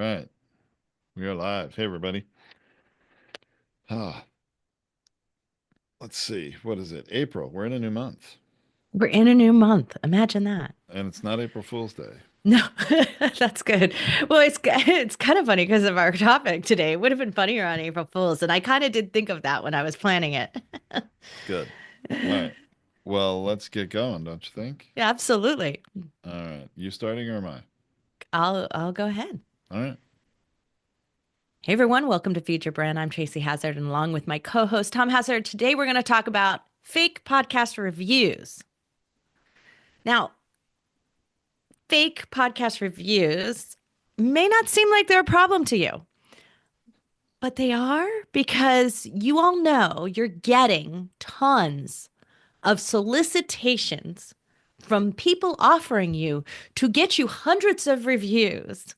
right. We are live. Hey, everybody. Ah, let's see. What is it? April. We're in a new month. We're in a new month. Imagine that. And it's not April Fool's Day. No, that's good. Well, it's kind of funny because of our topic today. It would have been funnier on April Fool's, and I kind of did think of that when I was planning it. Good. All right. Well, let's get going, don't you think? Yeah, absolutely. All right. You starting or am I? I'll go ahead. All right. Hey everyone, welcome to Future Brand. I'm Tracy Hazard, and along with my co-host Tom Hazard, today we're going to talk about fake podcast reviews. Now, fake podcast reviews may not seem like they're a problem to you. But they are because you all know you're getting tons of solicitations from people offering you to get you hundreds of reviews.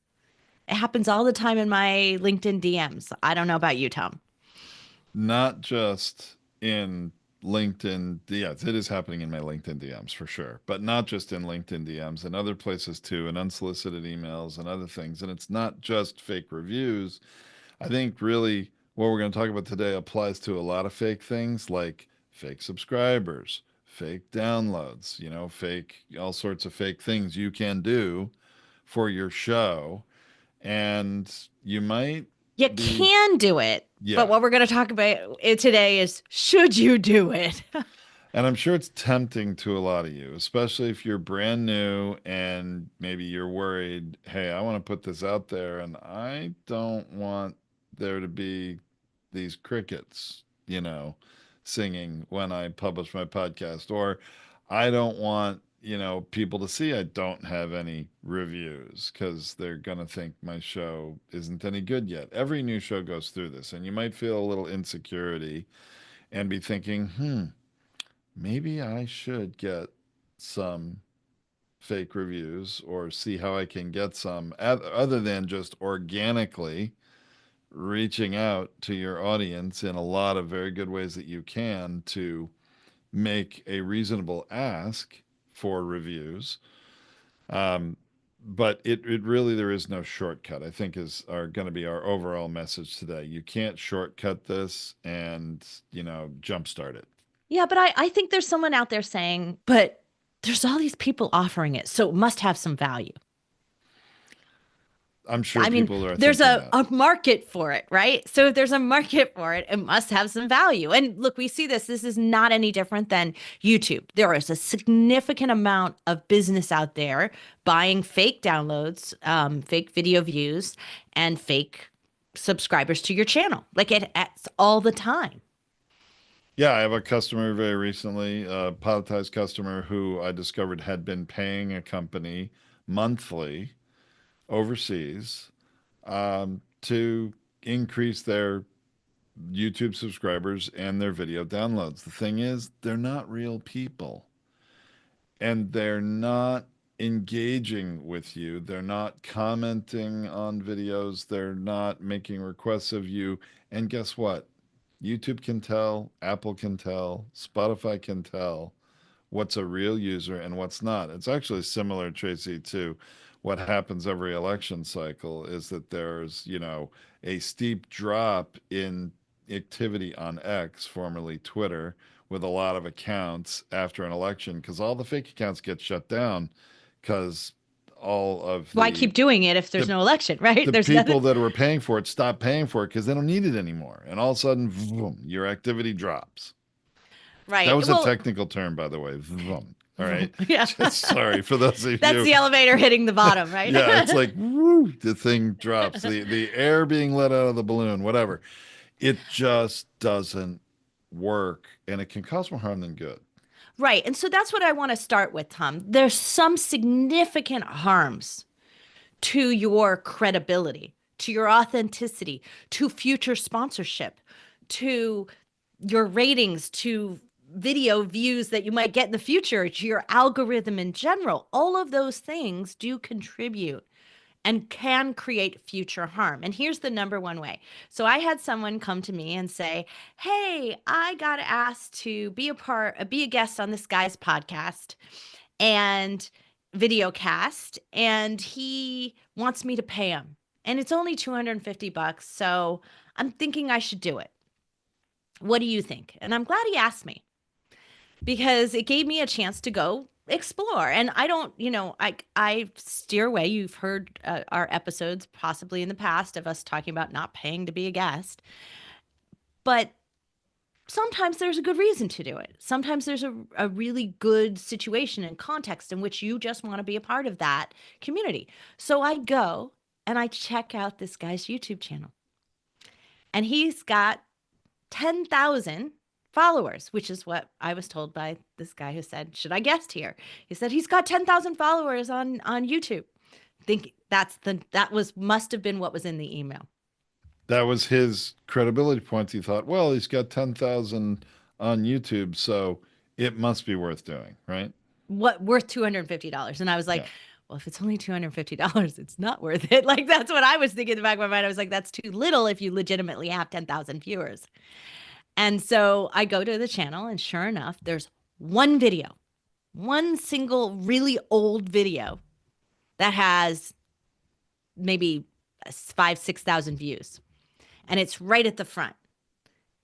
It happens all the time in my LinkedIn DMs. I don't know about you, Tom. Not just in LinkedIn. Yes, it is happening in my LinkedIn DMs for sure, but not just in LinkedIn DMs and other places too, and unsolicited emails and other things. And it's not just fake reviews. I think really what we're going to talk about today applies to a lot of fake things like fake subscribers, fake downloads, fake, all sorts of fake things you can do for your show. And you might You be, can do it, but yeah. what we're going to talk about today is should you do it? And I'm sure it's tempting to a lot of you, especially if you're brand new and maybe you're worried, hey, I want to put this out there and I don't want there to be these crickets, singing when I publish my podcast, or I don't want, people to see I don't have any reviews because they're going to think my show isn't any good yet. Every new show goes through this, and you might feel a little insecurity and be thinking, maybe I should get some fake reviews or see how I can get some other than just organically reaching out to your audience in a lot of very good ways that you can to make a reasonable ask for reviews. Um, but it really, there is no shortcut, I think is are going to be our overall message today. You can't shortcut this and, jumpstart it. Yeah, but I think there's someone out there saying, but there's all these people offering it, so it must have some value. I'm sure I mean, people are there's thinking a, that. a market for it, right? So if there's a market for it, it must have some value. And look, we see this. This is not any different than YouTube. There is a significant amount of business out there buying fake downloads, fake video views, and fake subscribers to your channel. It's all the time. Yeah, I have a customer very recently, a pilotized customer who I discovered had been paying a company monthly overseas to increase their YouTube subscribers and their video downloads. The thing is, they're not real people and they're not engaging with you. They're not commenting on videos. They're not making requests of you. And guess what? YouTube can tell, Apple can tell, Spotify can tell what's a real user and what's not. It's actually similar, Tracy, to what happens every election cycle is that there's, a steep drop in activity on X, formerly Twitter, with a lot of accounts after an election because all the fake accounts get shut down because all of Why keep doing it if there's the no election, right? the There's nothing. people that were paying for it stop paying for it because they don't need it anymore. And all of a sudden, vroom, your activity drops. That Right. was a Well, technical term, by the way. Vroom. All right. yeah. Just sorry for those of That's you. the elevator hitting the bottom, right? Yeah, it's like woo, the thing drops. The air being let out of the balloon, whatever. It just doesn't work, and it can cause more harm than good. Right. And so that's what I want to start with, Tom. There's some significant harms to your credibility, to your authenticity, to future sponsorship, to your ratings, to video views that you might get in the future, to your algorithm in general. All of those things do contribute and can create future harm. And here's the number one way. So I had someone come to me and say, "Hey, I got asked to be a guest on this guy's podcast and videocast, and he wants me to pay him." and it's only 250 bucks. So I'm thinking I should do it. What do you think? And I'm glad he asked me because it gave me a chance to go explore. And I don't, I steer away. You've heard our episodes possibly in the past of us talking about not paying to be a guest. But sometimes there's a good reason to do it. Sometimes there's a really good situation and context in which you just want to be a part of that community. So I go and I check out this guy's YouTube channel. And he's got 10,000 followers, which is what I was told by this guy who said, "Should I guest here?" He said he's got 10,000 followers on YouTube. I think that was must have been what was in the email. That was his credibility point. He thought, well, he's got 10,000 on YouTube, so it must be worth doing, right? What worth $250? And I was like, Yeah. well, if it's only $250, it's not worth it. Like that's what I was thinking in the back of my mind. I was like, that's too little if you legitimately have 10,000 viewers. And so I go to the channel, and sure enough, there's one video, one single really old video that has maybe 6,000 views. And it's right at the front.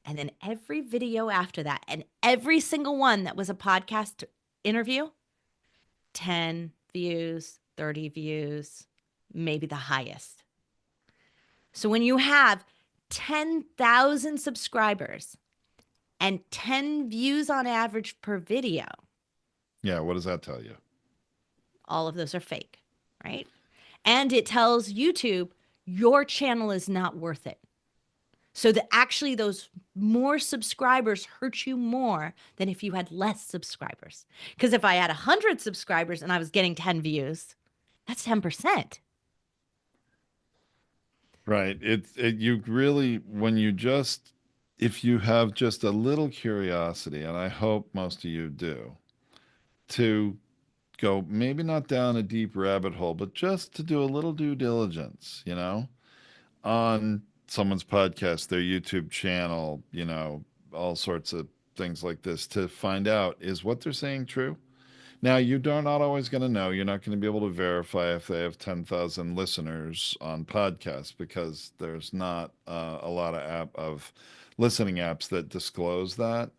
And then every video after that, and every single one that was a podcast interview, 10 views, 30 views, maybe the highest. So when you have 10,000 subscribers and 10 views on average per video, Yeah. What does that tell you? all of those are fake, right? And it tells YouTube your channel is not worth it. So that actually those more subscribers hurt you more than if you had less subscribers. Because if I had 100 subscribers and I was getting 10 views, that's 10%. Right. You really, when you just, if you have just a little curiosity, and I hope most of you do, to go maybe not down a deep rabbit hole, but just to do a little due diligence, on someone's podcast, their YouTube channel, all sorts of things like this to find out, is what they're saying true? Now, you're not always going to know. You're not going to be able to verify if they have 10,000 listeners on podcasts because there's not a lot of listening apps that disclose that.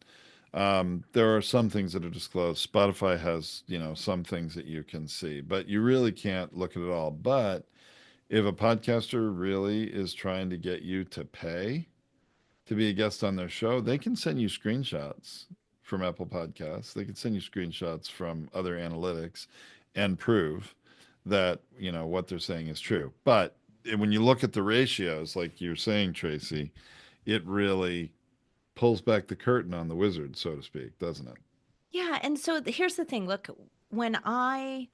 There are some things that are disclosed. Spotify has, some things that you can see, but you really can't look at it all. But if a podcaster really is trying to get you to pay to be a guest on their show, they can send you screenshots from Apple Podcasts. They can send you screenshots from other analytics and prove that, what they're saying is true. But when you look at the ratios, like you're saying, Tracy, it really pulls back the curtain on the wizard, so to speak, doesn't it? Yeah. And so here's the thing, look, when I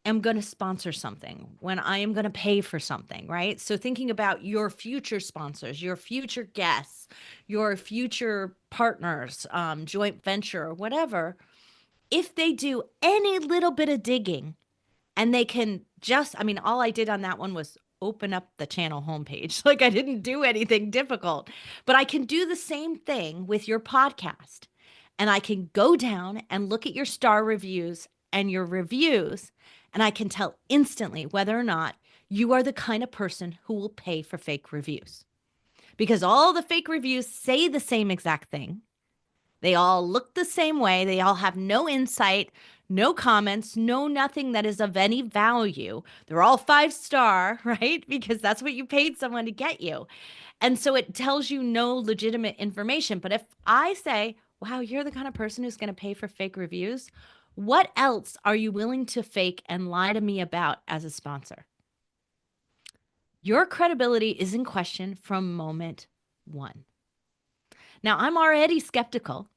am going to sponsor something, when I am going to pay for something, right? So thinking about your future sponsors, your future guests, your future partners, joint venture, or whatever, if they do any little bit of digging and they can just, I mean, all I did on that one was open up the channel homepage. Like I didn't do anything difficult, but I can do the same thing with your podcast. And I can go down and look at your star reviews and your reviews, and I can tell instantly whether or not you are the kind of person who will pay for fake reviews. Because all the fake reviews say the same exact thing. They all look the same way. They all have no insight, no comments, no nothing that is of any value. They're all 5 star, right? Because that's what you paid someone to get you. And so it tells you no legitimate information. But if I say, wow, you're the kind of person who's going to pay for fake reviews, what else are you willing to fake and lie to me about as a sponsor? Your credibility is in question from moment one. Now, I'm already skeptical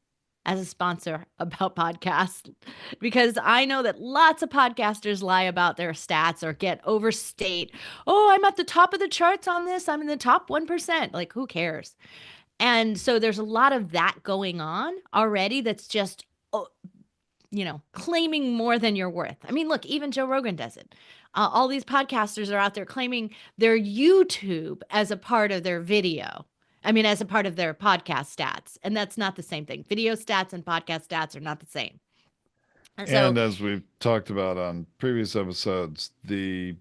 as a sponsor about podcasts because I know that lots of podcasters lie about their stats or get overstate. Oh, I'm at the top of the charts on this. I'm in the top 1%. Like, who cares? And so there's a lot of that going on already that's just, oh, claiming more than you're worth. I mean, look, even Joe Rogan does it. All these podcasters are out there claiming their YouTube as a part of their video. I mean, as a part of their podcast stats. And that's not the same thing. Video stats and podcast stats are not the same. And so, And as we've talked about on previous episodes, the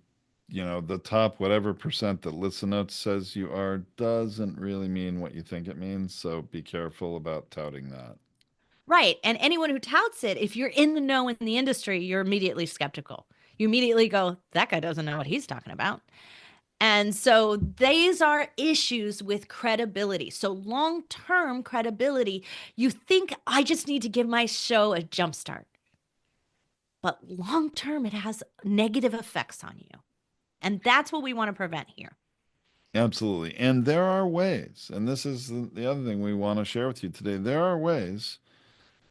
the top whatever percent that Listen Notes says you are doesn't really mean what you think it means. So be careful about touting that. Right. And anyone who touts it, if you're in the know in the industry, you're immediately skeptical. You immediately go, that guy doesn't know what he's talking about. And so these are issues with credibility. So long term credibility, you think I just need to give my show a jump start. But long term, it has negative effects on you. And that's what we want to prevent here. Absolutely. And there are ways, and this is the other thing we want to share with you today. There are ways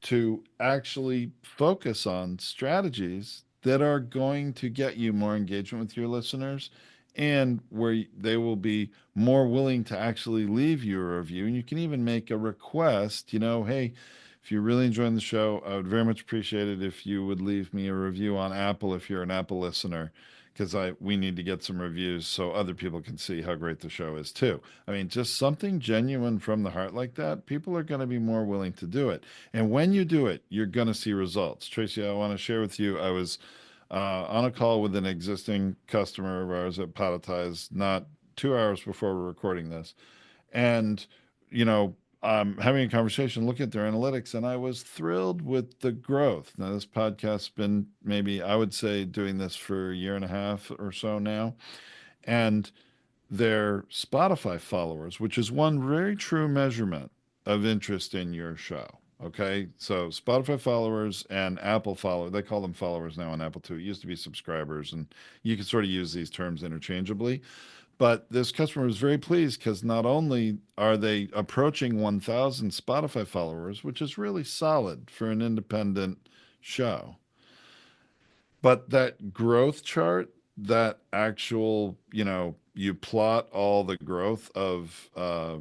to actually focus on strategies that are going to get you more engagement with your listeners and where they will be more willing to actually leave you a review. And you can even make a request, hey, if you're really enjoying the show, I would very much appreciate it if you would leave me a review on Apple if you're an Apple listener, because I we need to get some reviews so other people can see how great the show is too. I mean, just something genuine from the heart like that, people are going to be more willing to do it. And when you do it, you're going to see results. Tracy, I want to share with you, I was on a call with an existing customer of ours at Podetize not 2 hours before we're recording this. And, you know, I'm having a conversation, looking at their analytics, and I was thrilled with the growth. Now, this podcast's been maybe, I would say, doing this for a year and a half or so now. And their Spotify followers, which is one very true measurement of interest in your show. Okay, so Spotify followers and Apple followers, they call them followers now on Apple too. It used to be subscribers, and you can sort of use these terms interchangeably. But this customer was very pleased because not only are they approaching 1,000 Spotify followers, which is really solid for an independent show, but that growth chart, that actual, you plot all the growth of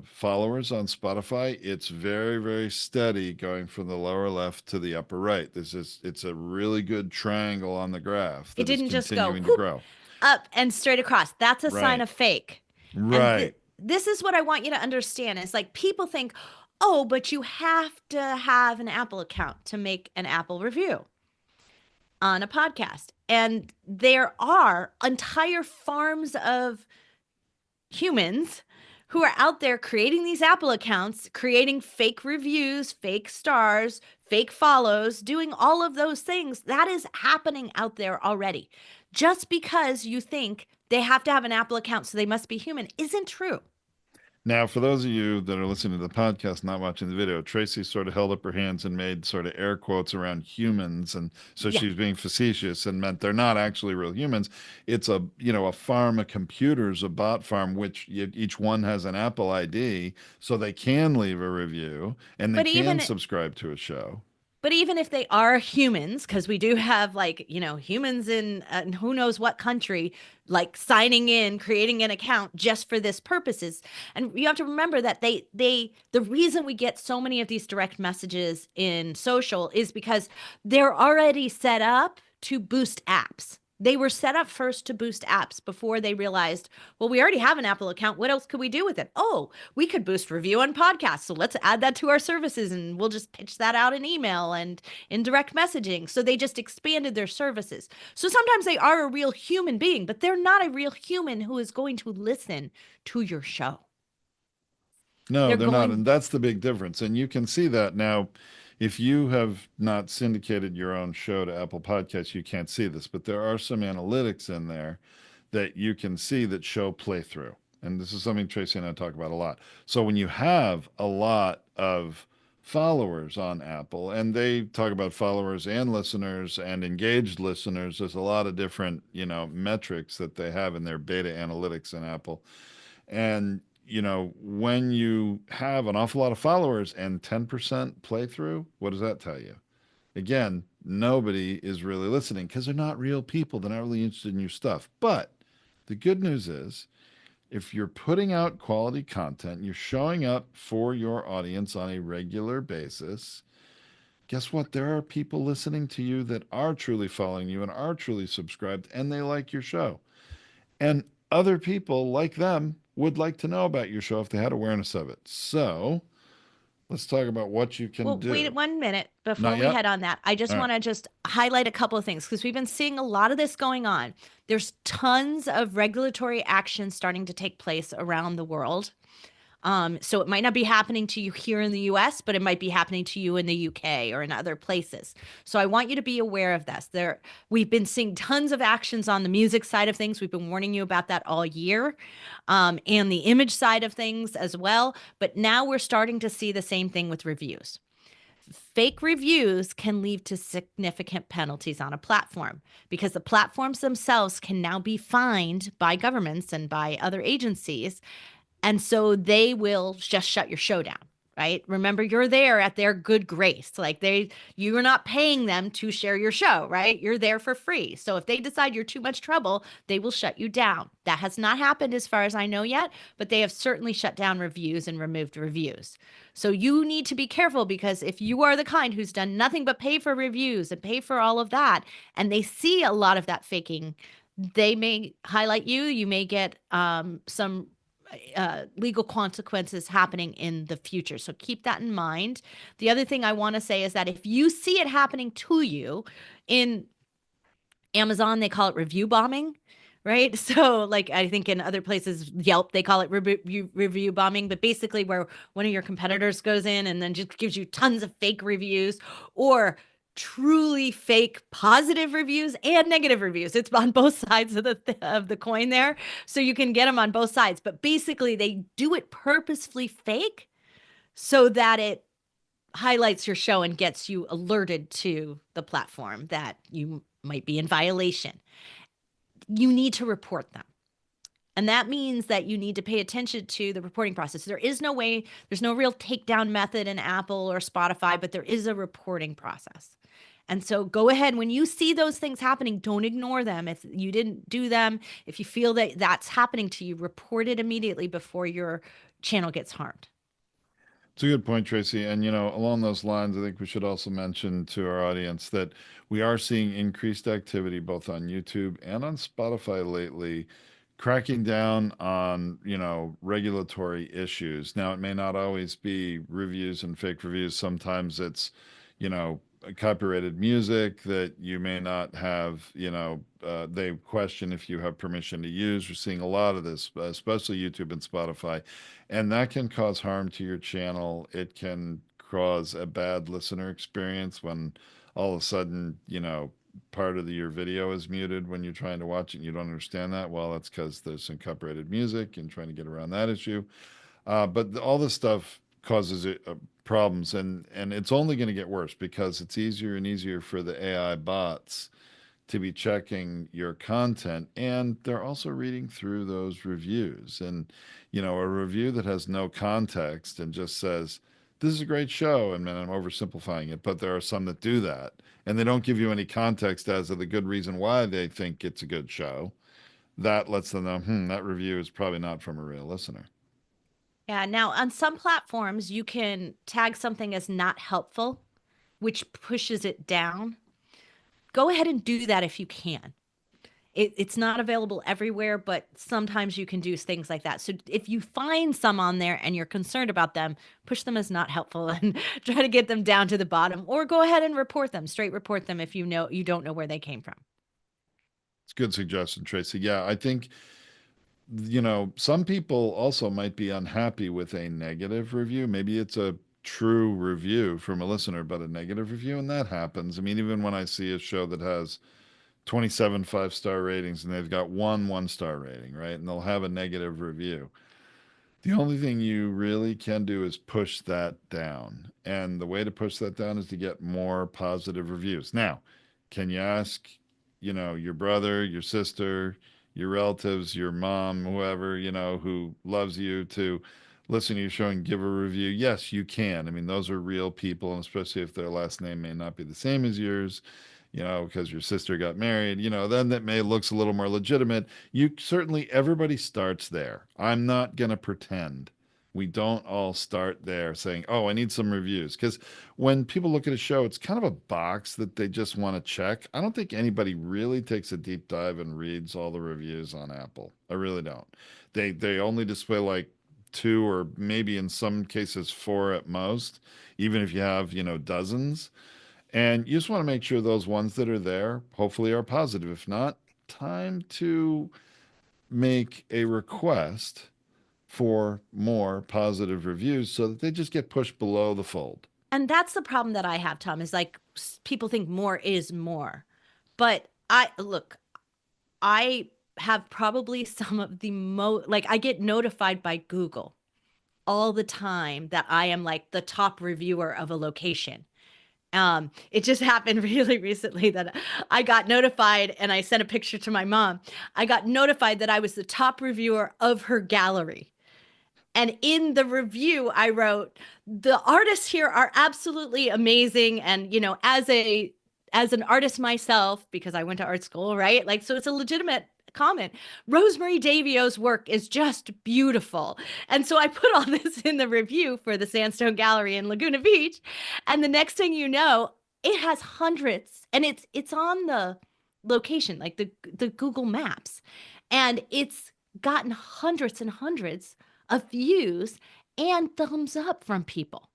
followers on Spotify, it's very, very steady going from the lower left to the upper right. It's a really good triangle on the graph It that is didn't just go continuing to whoop grow. up and straight across. That's a sign Right. of fake. And Right. this is what I want you to understand. It's like people think, oh, but you have to have an Apple account to make an Apple review on a podcast. And there are entire farms of humans who are out there creating these Apple accounts, creating fake reviews, fake stars, fake follows, doing all of those things. That is happening out there already. Just because you think they have to have an Apple account, so they must be human, isn't true. Now, for those of you that are listening to the podcast, not watching the video, Tracy sort of held up her hands and made sort of air quotes around humans. And so Yeah. she was being facetious and meant they're not actually real humans. It's a farm of computers, a bot farm, which each one has an Apple ID. So they can leave a review and they But can even subscribe to a show. But even if they are humans, because we do have like, humans in who knows what country, like signing in, creating an account just for this purposes. And you have to remember that the reason we get so many of these direct messages in social is because they're already set up to boost apps. They were set up first to boost apps before they realized, well, we already have an Apple account. What else could we do with it? Oh, we could boost review on podcasts. So let's add that to our services and we'll just pitch that out in email and in direct messaging. So they just expanded their services. So sometimes they are a real human being, but they're not a real human who is going to listen to your show. No, They're they're not. going, And that's the big difference. And you can see that now. If you have not syndicated your own show to Apple Podcasts, you can't see this, but there are some analytics in there that you can see that show playthrough. And this is something Tracy and I talk about a lot. So when you have a lot of followers on Apple, and they talk about followers and listeners and engaged listeners, there's a lot of different, metrics that they have in their beta analytics in Apple. And when you have an awful lot of followers and 10% playthrough, what does that tell you? Again, nobody is really listening because they're not real people. They're not really interested in your stuff. But the good news is, if you're putting out quality content, you're showing up for your audience on a regular basis, guess what? There are people listening to you that are truly following you and are truly subscribed and they like your show. And other people like them would like to know about your show if they had awareness of it. So Let's talk about what you can Well, wait do. 1 minute before Not we yet? head on that. I just All right. want to just highlight a couple of things because we've been seeing a lot of this going on. There's tons of regulatory action starting to take place around the world. So it might not be happening to you here in the US, but it might be happening to you in the UK or in other places. So I want you to be aware of this. We've been seeing tons of actions on the music side of things. We've been warning you about that all year, and the image side of things as well. But now we're starting to see the same thing with reviews. Fake reviews can lead to significant penalties on a platform because the platforms themselves can now be fined by governments and by other agencies, and so they will just shut your show down, right? Remember, you're there at their good grace. Like you're not paying them to share your show, right? You're there for free. So if they decide you're too much trouble, they will shut you down. That has not happened as far as I know yet, but they have certainly shut down reviews and removed reviews. So you need to be careful because if you are the kind who's done nothing but pay for reviews and pay for all of that, and they see a lot of that faking, they may highlight you. You may get some legal consequences happening in the future. So keep that in mind. The other thing I want to say is that if you see it happening to you in Amazon, they call it review bombing, right? So, like, I think in other places, Yelp, they call it review bombing, but basically, where one of your competitors goes in and then just gives you tons of fake reviews or truly fake positive reviews and negative reviews. It's on both sides of the coin there. So you can get them on both sides, but basically they do it purposefully fake so that it highlights your show and gets you alerted to the platform that you might be in violation. You need to report them. And that means that you need to pay attention to the reporting process. There is no way, there's no real takedown method in Apple or Spotify, but there is a reporting process. And so go ahead when you see those things happening, don't ignore them. If you didn't do them, if you feel that that's happening to you, report it immediately before your channel gets harmed. It's a good point, Tracy. And, along those lines, I think we should also mention to our audience that we are seeing increased activity both on YouTube and on Spotify lately, cracking down on, regulatory issues. Now, it may not always be reviews and fake reviews. Sometimes it's, copyrighted music that you may not have, they question if you have permission to use. We're seeing a lot of this, especially YouTube and Spotify, and that can cause harm to your channel. It can cause a bad listener experience when all of a sudden, part of your video is muted when you're trying to watch it and you don't understand that. Well, that's because there's some copyrighted music and trying to get around that issue. But all this stuff causes problems, and it's only going to get worse because it's easier and easier for the AI bots to be checking your content, and they're also reading through those reviews. And a review that has no context and just says this is a great show, and man, I'm oversimplifying it, but there are some that do that, and they don't give you any context as to the good reason why they think it's a good show. That lets them know, that review is probably not from a real listener. Yeah. Now, on some platforms, you can tag something as not helpful, which pushes it down. Go ahead and do that if you can. It's not available everywhere, but sometimes you can do things like that. So if you find some on there and you're concerned about them, push them as not helpful and try to get them down to the bottom, or go ahead and report them, straight report them if you don't know where they came from. It's a good suggestion, Tracy. Yeah, I think, some people also might be unhappy with a negative review. Maybe it's a true review from a listener, but a negative review, and that happens. I mean, even when I see a show that has 27 5-star ratings and they've got one star rating, right? And they'll have a negative review. The only thing you really can do is push that down. And the way to push that down is to get more positive reviews. Now, can you ask, your brother, your sister, your relatives, your mom, whoever, who loves you to listen to your show and give a review? Yes, you can. I mean, those are real people, and especially if their last name may not be the same as yours, because your sister got married, then that may looks a little more legitimate. You certainly, everybody starts there. I'm not going to pretend we don't all start there saying, oh, I need some reviews. Because when people look at a show, it's kind of a box that they just want to check. I don't think anybody really takes a deep dive and reads all the reviews on Apple. I really don't. They only display like two or maybe in some cases four at most, even if you have, dozens. And you just want to make sure those ones that are there hopefully are positive. If not, time to make a request for more positive reviews so that they just get pushed below the fold. And that's the problem that I have, Tom, is like people think more is more. But I look, I have probably some of the most, like, I get notified by Google all the time that I am like the top reviewer of a location. It just happened really recently that I got notified and I sent a picture to my mom. I got notified that I was the top reviewer of her gallery. And in the review, I wrote, the artists here are absolutely amazing. And, as an artist myself, because I went to art school, right? Like, so it's a legitimate comment. Rosemary Davio's work is just beautiful. And so I put all this in the review for the Sandstone Gallery in Laguna Beach. And the next thing you know, it has hundreds and it's on the location, like the Google Maps. And it's gotten hundreds and hundreds of views and thumbs up from people.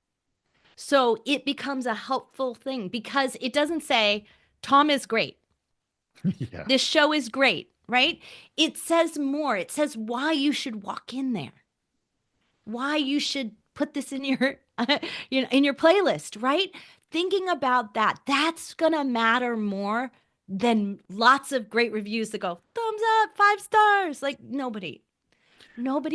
So it becomes a helpful thing because it doesn't say, Tom is great. Yeah. This show is great, right? It says more. It says why you should walk in there, why you should put this in your, in your playlist, right? Thinking about that, that's going to matter more than lots of great reviews that go, thumbs up, 5 stars. Like nobody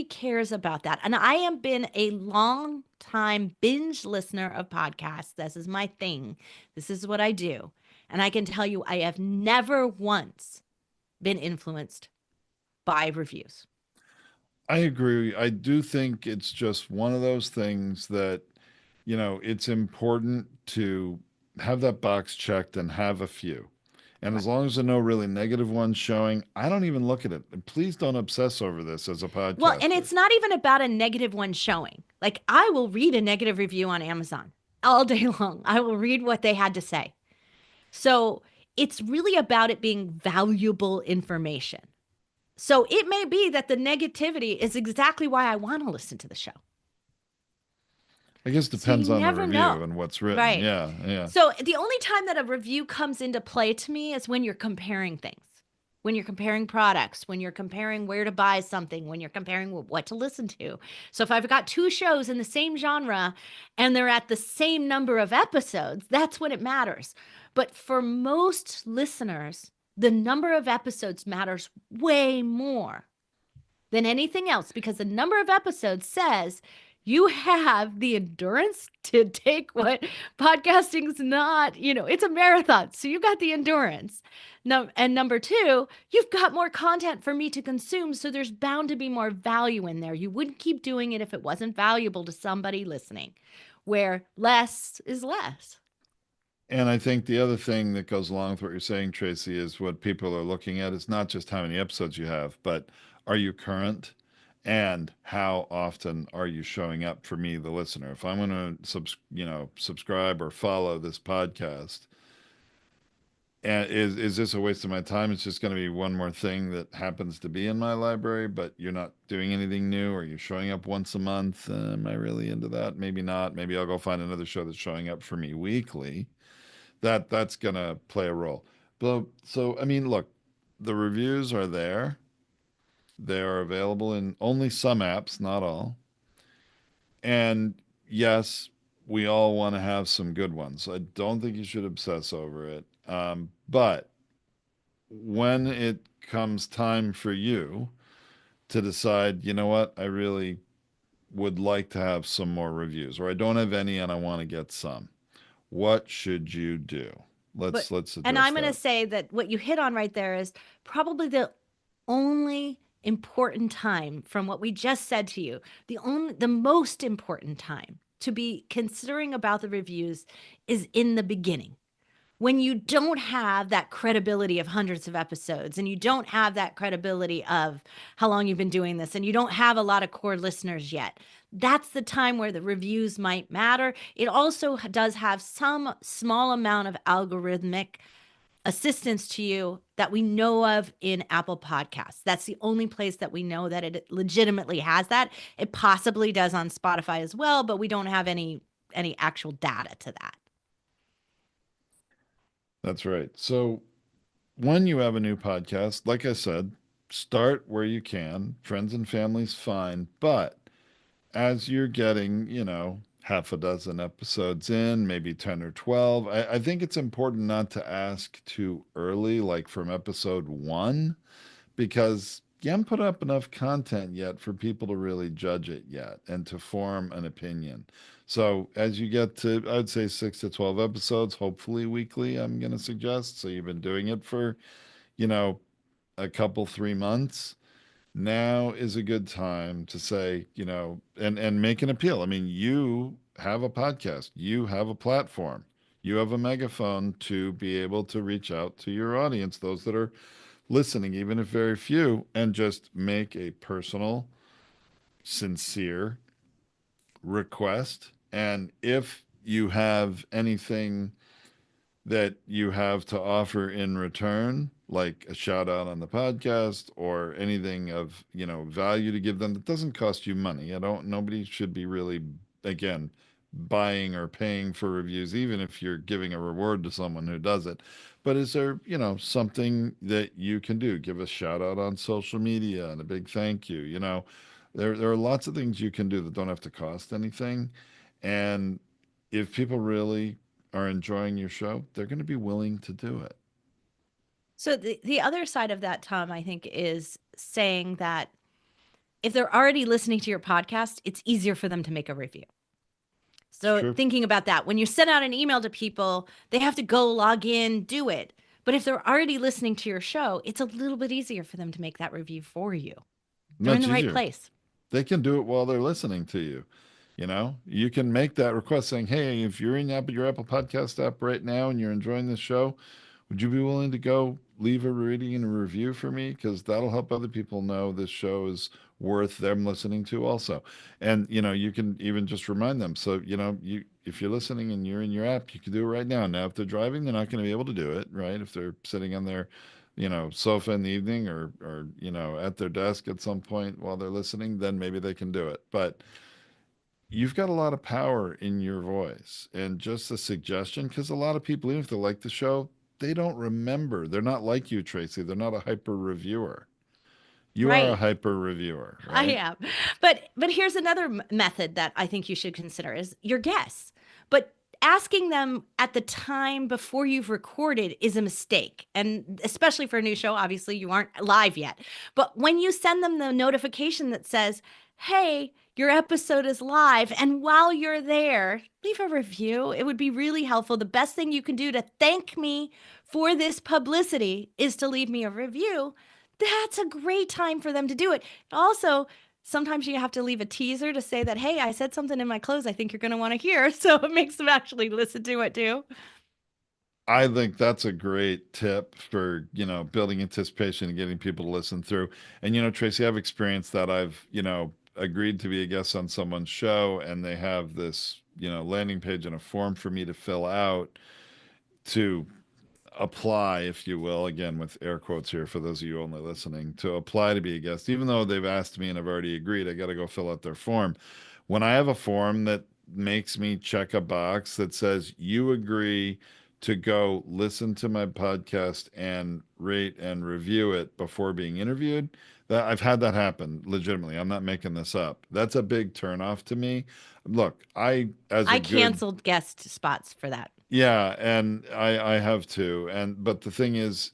cares about that. And I have been a long time binge listener of podcasts. This is my thing. This is what I do. And I can tell you, I have never once been influenced by reviews. I agree. I do think it's just one of those things that, it's important to have that box checked and have a few. And as Right. long as there are no really negative ones showing, I don't even look at it. And please don't obsess over this as a Well, and podcaster. it's not even about a negative one showing. Like, I will read a negative review on Amazon all day long. I will read what they had to say. So it's really about it being valuable information. So it may be that the negativity is exactly why I want to listen to the show. I guess it So you depends on the never know. review and what's written. Right. Yeah, yeah. So the only time that a review comes into play to me is when you're comparing things, when you're comparing products, when you're comparing where to buy something, when you're comparing what to listen to. So if I've got two shows in the same genre and they're at the same number of episodes, that's when it matters. But for most listeners, the number of episodes matters way more than anything else because the number of episodes says you have the endurance to take what podcasting's not, it's a marathon. So you've got the endurance. No, and number two, you've got more content for me to consume. So there's bound to be more value in there. You wouldn't keep doing it if it wasn't valuable to somebody listening, where less is less. And I think the other thing that goes along with what you're saying, Tracy, is what people are looking at is not just how many episodes you have, but are you current? And how often are you showing up for me, the listener? If I'm going to subscribe or follow this podcast, and is this a waste of my time? It's just going to be one more thing that happens to be in my library, but you're not doing anything new, or you're showing up once a month. Am I really into that? Maybe not. Maybe I'll go find another show that's showing up for me weekly. That's gonna play a role. But so I mean, look, the reviews are there. They are available in only some apps, not all. And yes, we all want to have some good ones. I don't think you should obsess over it. But when it comes time for you to decide, you know what, I really would like to have some more reviews, or I don't have any and I want to get some. What should you do? But Let's and address I'm going to that. say that what you hit on right there is probably the only important time from what we just said to you. The most important time to be considering about the reviews is in the beginning. When you don't have that credibility of hundreds of episodes and you don't have that credibility of how long you've been doing this and you don't have a lot of core listeners yet, that's the time where the reviews might matter. It also does have some small amount of algorithmic assistance to you that we know of in Apple Podcasts. That's the only place that we know that it legitimately has that. It possibly does on Spotify as well, but we don't have any actual data to that. That's right. So when you have a new podcast, like I said, start where you can. Friends and family's fine. But as you're getting, half a dozen episodes in, maybe 10 or 12, I think it's important not to ask too early, like from episode one, because you haven't put up enough content yet for people to really judge it yet and to form an opinion. So as you get to, I'd say 6 to 12 episodes, hopefully weekly, I'm going to suggest. So you've been doing it for, you know, a couple, 3 months. Now is a good time to say, and make an appeal. I mean, you have a podcast, you have a platform, you have a megaphone to be able to reach out to your audience, those that are listening, even if very few, and just make a personal, sincere request. And if you have anything that you have to offer in return, like a shout out on the podcast or anything of, value to give them that doesn't cost you money. Nobody should be really, again, buying or paying for reviews, even if you're giving a reward to someone who does it. But is there, something that you can do? Give a shout out on social media and a big thank you. There are lots of things you can do that don't have to cost anything. And if people really are enjoying your show, they're going to be willing to do it. So the other side of that, Tom, I think, is saying that if they're already listening to your podcast, it's easier for them to make a review. It's So true. thinking about that, when you send out an email to people, they have to go log in, do it. But if they're already listening to your show, it's a little bit easier for them to make that review for you. They're in Much the right easier. place. They can do it while they're listening to you. You can make that request saying, "Hey, if you're in your Apple Podcast app right now and you're enjoying this show, would you be willing to go leave a rating and a review for me? Because that'll help other people know this show is worth them listening to also." And you can even just remind them. So you if you're listening and you're in your app, you can do it right now. Now, if they're driving, they're not going to be able to do it, right? If they're sitting on their sofa in the evening or at their desk at some point while they're listening, then maybe they can do it. But you've got a lot of power in your voice and just a suggestion, because a lot of people, even if they like the show, they don't remember. They're not like you, Tracy. They're not a hyper reviewer. You are a Right. hyper reviewer, I right? am. But here's another method that I think you should consider is your guests. But asking them at the time before you've recorded is a mistake. And especially for a new show, obviously you aren't live yet. But when you send them the notification that says, "Hey, your episode is live," and while you're there, leave a review. It would be really helpful. The best thing you can do to thank me for this publicity is to leave me a review. That's a great time for them to do it. Also, sometimes you have to leave a teaser to say that, "Hey, I said something in my close I think you're going to want to hear." So it makes them actually listen to it too. I think that's a great tip for, building anticipation and getting people to listen through. And, Tracy, I've experienced that. I've, agreed to be a guest on someone's show and they have this, landing page and a form for me to fill out to apply, if you will, again with air quotes here for those of you only listening, to apply to be a guest, even though they've asked me and I've already agreed, I got to go fill out their form. When I have a form that makes me check a box that says you agree to go listen to my podcast and rate and review it before being interviewed, that I've had that happen legitimately. I'm not making this up. That's a big turnoff to me. Look, I as a I good canceled guest spots for that. yeah, and I have too. And but the thing is,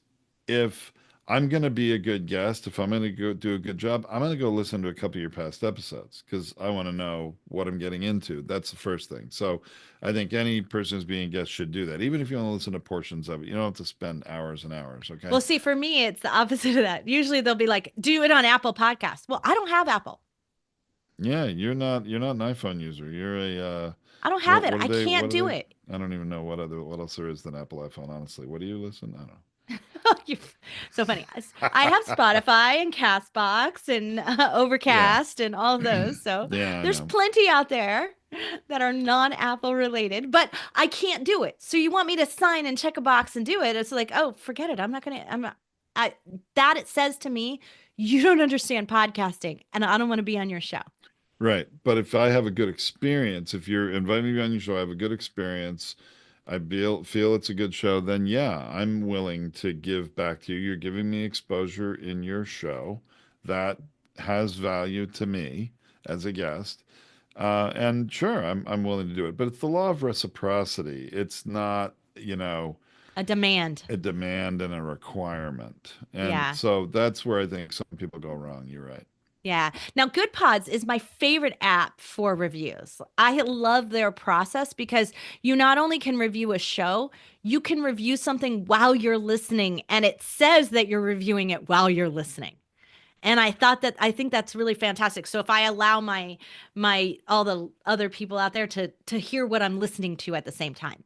if I'm gonna be a good guest, if I'm gonna go do a good job, I'm gonna go listen to a couple of your past episodes because I want to know what I'm getting into. That's the first thing. So I think any person who's being a guest should do that, even if you want to listen to portions of it. You don't have to spend hours and hours. Okay? Well, see, for me, it's the opposite of that. Usually they'll be like, "Do it on Apple Podcasts." Well, I don't have Apple. Yeah, you're not an iPhone user. You're a I don't have what it. what are I they? What can't are do they? it. I don't even know what else there is than Apple iPhone. Honestly, what do you listen? I don't know. You- so funny. I have Spotify and Castbox and Yeah. Overcast and all of those. So Yeah, I there's know. plenty out there that are non-Apple related, but I can't do it. So you want me to sign and check a box and do it? It's like, oh, forget it. I'm not. I that it says to me, you don't understand podcasting, and I don't want to be on your show. Right. But if I have a good experience, if you're inviting me on your show, I have a good experience, feel it's a good show, then yeah, I'm willing to give back to you. You're giving me exposure in your show that has value to me as a guest. And sure, I'm willing to do it. But it's the law of reciprocity. It's not, A demand. a demand and a requirement. And Yeah. so that's where I think some people go wrong. You're right. Yeah. Now, Good Pods is my favorite app for reviews. I love their process because you not only can review a show, you can review something while you're listening, and it says that you're reviewing it while you're listening. And I think that's really fantastic. So if I allow my all the other people out there to hear what I'm listening to at the same time.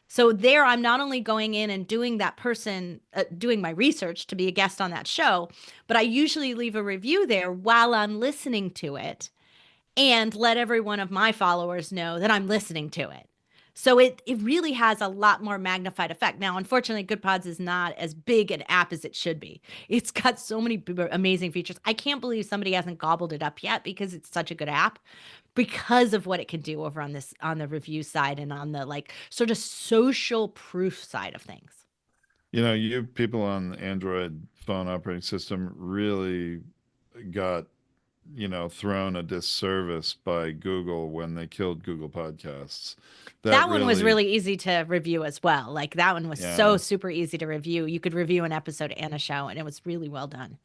So there, I'm not only going in and doing that person, doing my research to be a guest on that show, but I usually leave a review there while I'm listening to it and let every one of my followers know that I'm listening to it. So it really has a lot more magnified effect. Now, unfortunately, Good Pods is not as big an app as it should be. It's got so many amazing features. I can't believe somebody hasn't gobbled it up yet because it's such a good app because of what it can do over on this on the review side and on the like sort of social proof side of things. You people on the Android phone operating system really got, thrown a disservice by Google when they killed Google Podcasts. That That one was really, really easy to review as well. Like that one was so yeah. super easy to review. You could review an episode and a show, and it was really well done.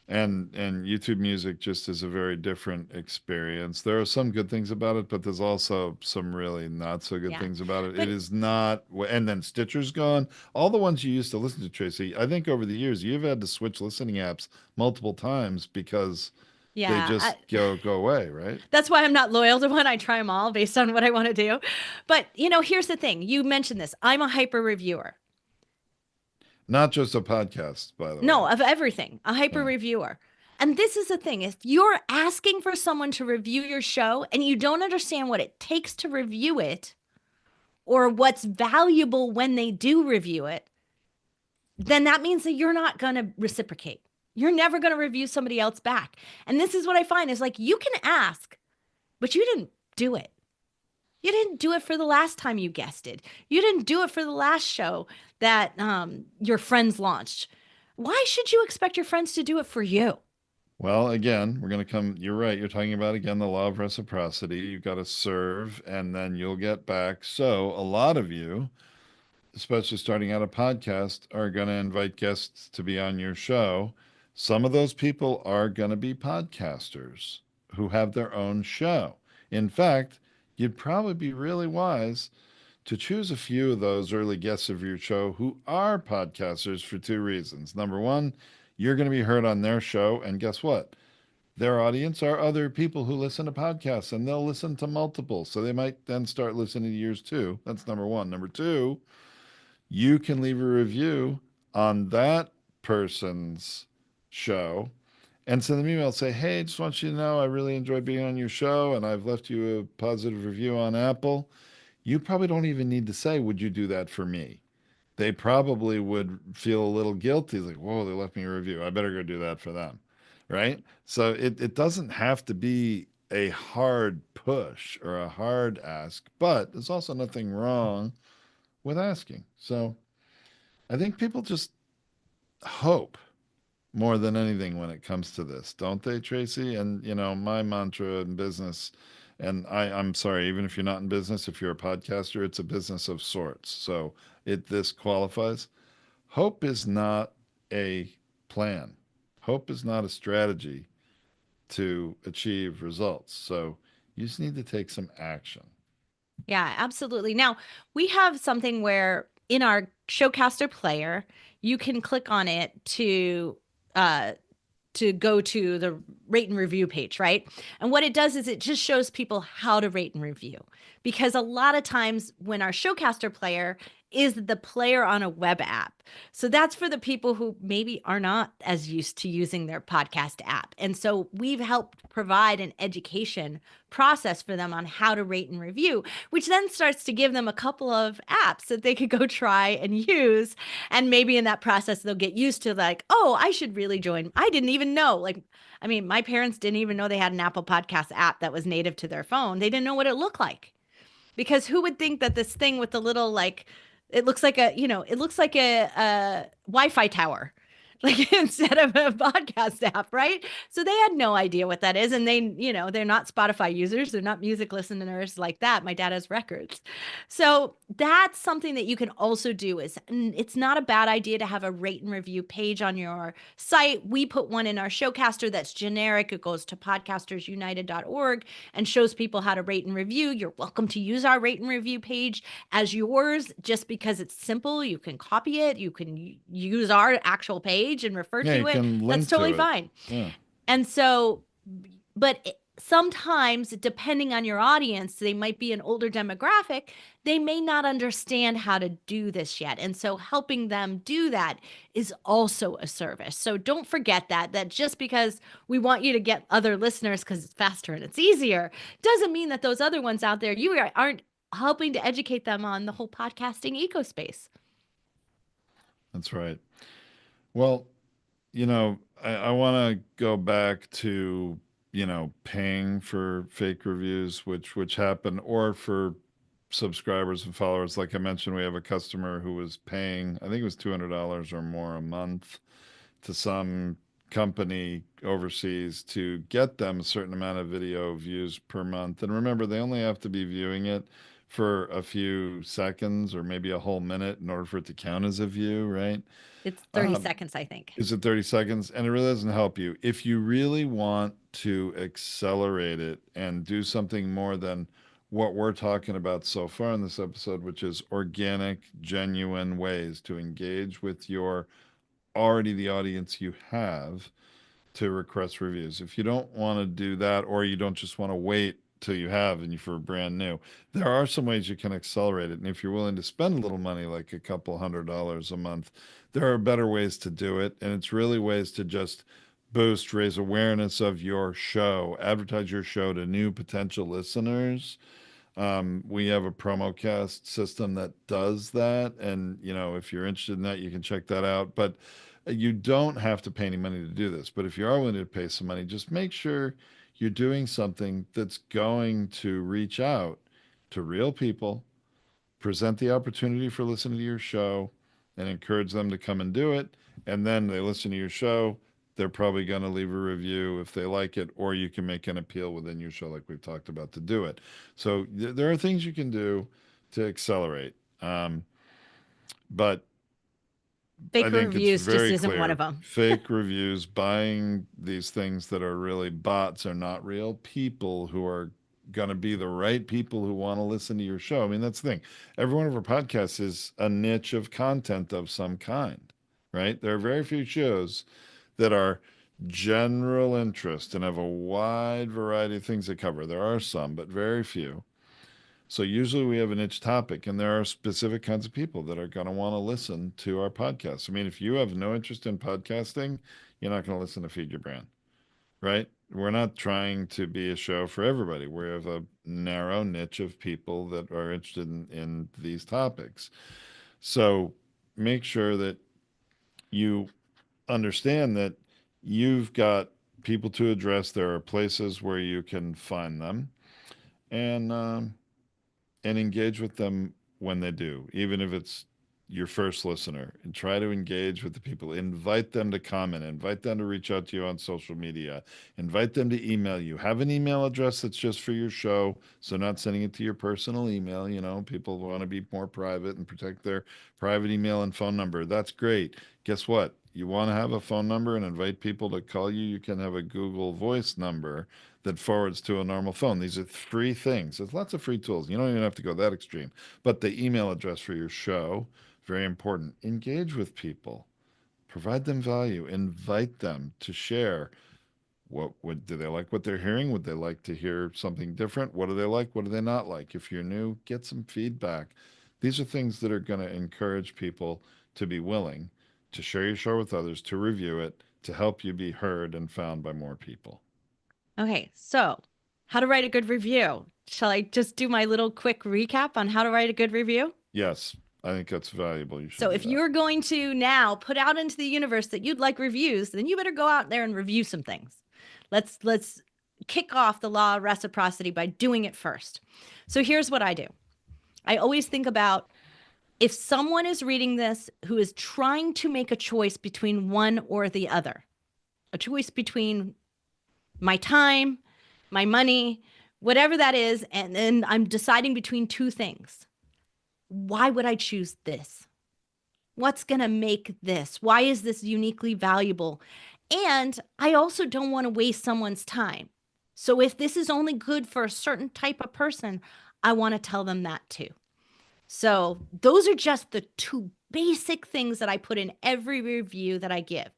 And YouTube Music just is a very different experience. There are some good things about it, but there's also some really not so good Yeah. things about it. It But is not, and then Stitcher's gone. All the ones you used to listen to, Tracy, I think over the years you've had to switch listening apps multiple times because they yeah, just go away, right? that's why I'm not loyal to one. I try them all based on what I want to do. But, here's the thing. You mentioned this. I'm a hyper reviewer. Not just a podcast, by the No, way. of everything, a hyper Yeah. reviewer. And this is the thing. If you're asking for someone to review your show and you don't understand what it takes to review it or what's valuable when they do review it, then that means that you're not going to reciprocate. You're never going to review somebody else back. And this is what I find is like you can ask, but you didn't do it. You didn't do it for the last time you guested. You didn't do it for the last show that your friends launched. Why should you expect your friends to do it for you? Well, again, we're going to come. You're right. You're talking about, again, the law of reciprocity. You've got to serve and then you'll get back. So, a lot of you, especially starting out a podcast, are going to invite guests to be on your show. Some of those people are going to be podcasters who have their own show. In fact, you'd probably be really wise to choose a few of those early guests of your show who are podcasters for two reasons. Number one, you're going to be heard on their show. And guess what? Their audience are other people who listen to podcasts and they'll listen to multiple. So they might then start listening to yours too. That's number one. Number two, you can leave a review on that person's show and send them an email. Say, hey, just want you to know I really enjoyed being on your show and I've left you a positive review on Apple. You probably don't even need to say, would you do that for me? They probably would feel a little guilty, like, whoa, they left me a review. I better go do that for them. Right? So it doesn't have to be a hard push or a hard ask, but there's also nothing wrong with asking. So I think people just hope more than anything when it comes to this, don't they, Tracy? And my mantra in business, and I'm sorry, even if you're not in business, if you're a podcaster, it's a business of sorts. So this qualifies. Hope is not a plan. Hope is not a strategy to achieve results. So you just need to take some action. Yeah, absolutely. Now, we have something where in our Showcaster player, you can click on it uh to go to the rate and review page, right? And what it does is it just shows people how to rate and review. Because a lot of times when our Showcaster player is the player on a web app. So that's for the people who maybe are not as used to using their podcast app. And so we've helped provide an education process for them on how to rate and review, which then starts to give them a couple of apps that they could go try and use. And maybe in that process, they'll get used to like, oh, I should really join. I didn't even know. Like, I mean, my parents didn't even know they had an Apple Podcast app that was native to their phone. They didn't know what it looked like because who would think that this thing with the little like it looks like it looks like a Wi-Fi tower like instead of a podcast app, right? So they had no idea what that is. And they're not Spotify users, they're not music listeners like that. My dad has records. So that's something that you can also do is it's not a bad idea to have a rate and review page on your site. We put one in our Showcaster that's generic. It goes to podcastersunited.org and shows people how to rate and review. You're welcome to use our rate and review page as yours just because it's simple. You can copy it, you can use our actual page and refer Yeah, you to it. can That's link totally to it. fine. Yeah, And so, but sometimes, depending on your audience, they might be an older demographic. They may not understand how to do this yet. And so, helping them do that is also a service. So, don't forget that just because we want you to get other listeners because it's faster and it's easier, doesn't mean that those other ones out there, aren't helping to educate them on the whole podcasting ecospace. that's right. Well, I want to go back to, paying for fake reviews, which happen, or for subscribers and followers. Like I mentioned, we have a customer who was paying, I think it was $200 or more a month to some company overseas to get them a certain amount of video views per month. And remember, they only have to be viewing it for a few seconds or maybe a whole minute in order for it to count as a view, right? It's 30 Um, seconds, I think. is it 30 seconds? And it really doesn't help you. If you really want to accelerate it and do something more than what we're talking about so far in this episode, which is organic, genuine ways to engage with your already the audience you have to request reviews. If you don't want to do that, or you don't just want to wait till you have and you for brand new, there are some ways you can accelerate it. And if you're willing to spend a little money, like a couple $100 a month, there are better ways to do it. And it's really ways to just boost, raise awareness of your show, advertise your show to new potential listeners. We have a promo cast system that does that. And, if you're interested in that, you can check that out. But you don't have to pay any money to do this. But if you are willing to pay some money, just make sure you're doing something that's going to reach out to real people, present the opportunity for listening to your show, and encourage them to come and do it. And then they listen to your show. They're probably going to leave a review if they like it, or you can make an appeal within your show, like we've talked about, to do it. So there are things you can do to accelerate. But I Fake think it's reviews just very isn't one of clear. them. Fake reviews, buying these things that are really bots, are not real people who are going to be the right people who want to listen to your show. I mean, that's the thing. Every one of our podcasts is a niche of content of some kind, right? There are very few shows that are general interest and have a wide variety of things they cover. There are some, but very few. So usually we have a niche topic, and there are specific kinds of people that are going to want to listen to our podcast. I mean, if you have no interest in podcasting, you're not going to listen to Feed Your Brand, right? We're not trying to be a show for everybody. We have a narrow niche of people that are interested in these topics. So make sure that you understand that you've got people to address. There are places where you can find them. And engage with them when they do, even if it's your first listener, and try to engage with the people. Invite them to comment, invite them to reach out to you on social media, invite them to email you. Have an email address that's just for your show. So, not sending it to your personal email. People want to be more private and protect their private email and phone number. That's great. Guess what? You want to have a phone number and invite people to call you, you can have a Google Voice number that forwards to a normal phone. These are free things. There's lots of free tools. You don't even have to go that extreme. But the email address for your show, very important. Engage with people. Provide them value. Invite them to share. What do they like what they're hearing? Would they like to hear something different? What do they like? What do they not like? If you're new, get some feedback. These are things that are going to encourage people to be willing to share your show with others, to review it, to help you be heard and found by more people. Okay, so how to write a good review. Shall I just do my little quick recap on how to write a good review? Yes, I think that's valuable. You should So do if that. you're going to now put out into the universe that you'd like reviews, then you better go out there and review some things. Let's kick off the law of reciprocity by doing it first. So here's what I do. I always think about if someone is reading this who is trying to make a choice between one or the other, a choice between my time, my money, whatever that is, and then I'm deciding between two things. Why would I choose this? What's going to make this? Why is this uniquely valuable? And I also don't want to waste someone's time. So if this is only good for a certain type of person, I want to tell them that too. So those are just the two basic things that I put in every review that I give.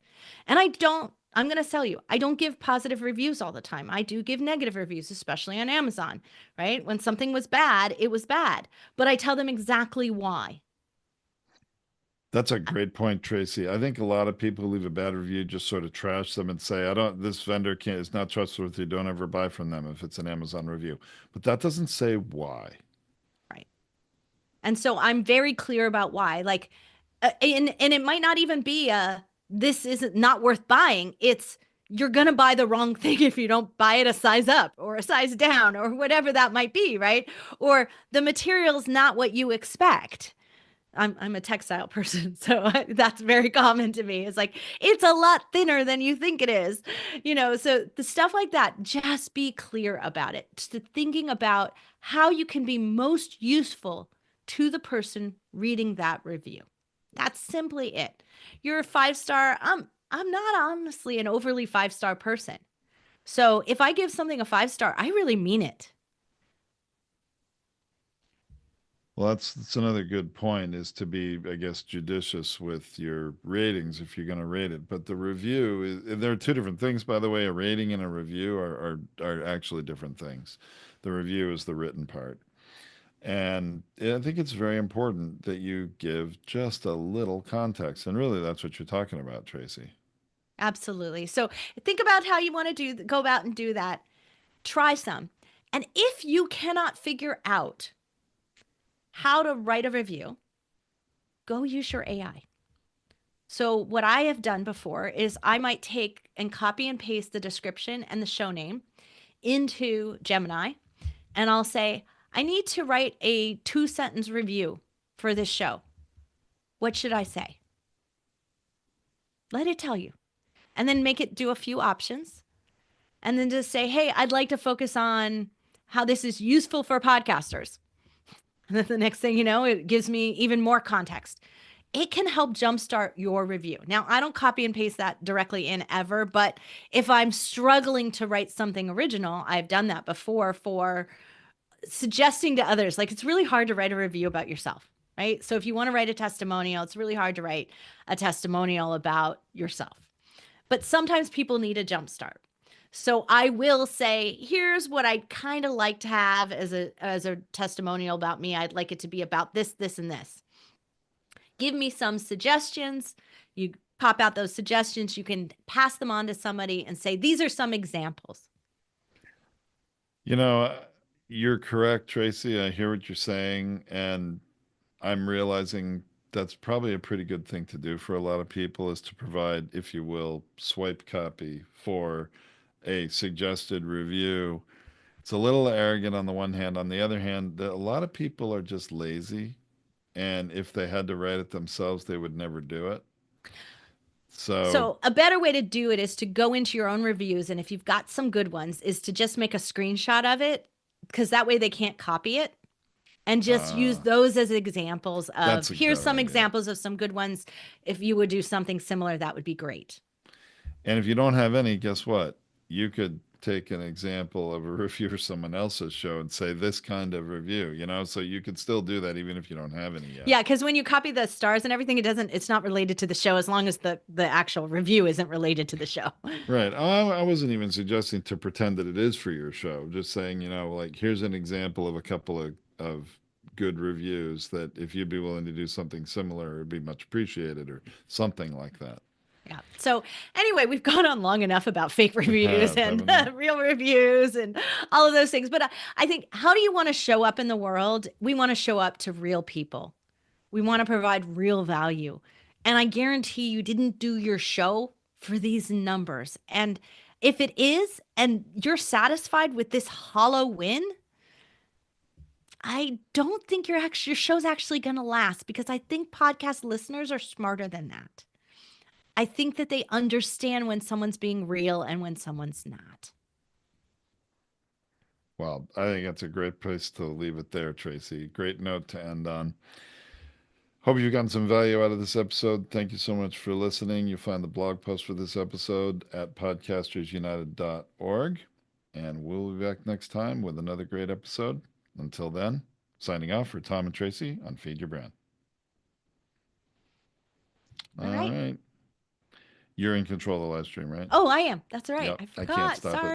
And I'm going to tell you, I don't give positive reviews all the time. I do give negative reviews, especially on Amazon, right? When something was bad, it was bad. But I tell them exactly why. That's a great point, Tracy. I think a lot of people who leave a bad review just sort of trash them and say, I don't, this vendor can't, is not trustworthy. Don't ever buy from them if it's an Amazon review. But that doesn't say why. Right. And so I'm very clear about why. Like, and it might not even be this isn't not worth buying. It's you're gonna buy the wrong thing if you don't buy it a size up or a size down or whatever that might be, right? Or the material's not what you expect. I'm a textile person, so that's very common to me. It's like it's a lot thinner than you think it is, So the stuff like that, just be clear about it. Just thinking about how you can be most useful to the person reading that review. That's simply it. You're a 5 star. I'm not honestly an overly 5 star person. So if I give something a 5 star, I really mean it. Well, that's another good point is to be, I guess, judicious with your ratings if you're going to rate it. But the review is, there are two different things, by the way. A rating and a review are actually different things. The review is the written part. And I think it's very important that you give just a little context. And really, that's what you're talking about, Tracy. Absolutely. So think about how you want to go about and do that. Try some. And if you cannot figure out how to write a review, go use your AI. So, what I have done before is I might take and copy and paste the description and the show name into Gemini, and I'll say, I need to write a 2 sentence review for this show. What should I say? Let it tell you. And then make it do a few options. And then just say, hey, I'd like to focus on how this is useful for podcasters. And then the next thing you know, it gives me even more context. It can help jumpstart your review. Now, I don't copy and paste that directly in ever, but if I'm struggling to write something original, I've done that before for suggesting to others. Like it's really hard to write a review about yourself, right? So if you want to write a testimonial, it's really hard to write a testimonial about yourself. But sometimes people need a jumpstart. So I will say, here's what I'd kind of like to have as a testimonial about me. I'd like it to be about this, this, and this. Give me some suggestions. You pop out those suggestions. You can pass them on to somebody and say, these are some examples. You know, you're correct, Tracy. I hear what you're saying. And I'm realizing that's probably a pretty good thing to do for a lot of people is to provide, if you will, swipe copy for a suggested review. It's a little arrogant on the one hand. On the other hand, a lot of people are just lazy. And if they had to write it themselves, they would never do it. So, So, a better way to do it is to go into your own reviews. And if you've got some good ones, is to just make a screenshot of it because that way they can't copy it and just use uh, those as examples of that's a here's good some idea. examples of some good ones. If you would do something similar, that would be great. And if you don't have any, guess what? You could take an example of a review for someone else's show and say this kind of review, so you could still do that even if you don't have any yet. Yeah, because when you copy the stars and everything, it's not related to the show as long as the actual review isn't related to the show. Right. I wasn't even suggesting to pretend that it is for your show. Just saying, like, here's an example of a couple of good reviews that if you'd be willing to do something similar, it'd be much appreciated or something like that. Yeah. So anyway, we've gone on long enough about fake We reviews have, and haven't we? real reviews and all of those things. But I think, how do you want to show up in the world? We want to show up to real people. We want to provide real value. And I guarantee you didn't do your show for these numbers. And if it is, and you're satisfied with this hollow win, I don't think your show's actually going to last, because I think podcast listeners are smarter than that. I think that they understand when someone's being real and when someone's not. Well, I think that's a great place to leave it there, Tracy. Great note to end on. Hope you've gotten some value out of this episode. Thank you so much for listening. You'll find the blog post for this episode at podcastersunited.org. And we'll be back next time with another great episode. Until then, signing off for Tom and Tracy on Feed Your Brand. All All right. right. You're in control of the live stream, right? Oh, I am. That's right. Yep. I I can't forgot. stop it. Sorry.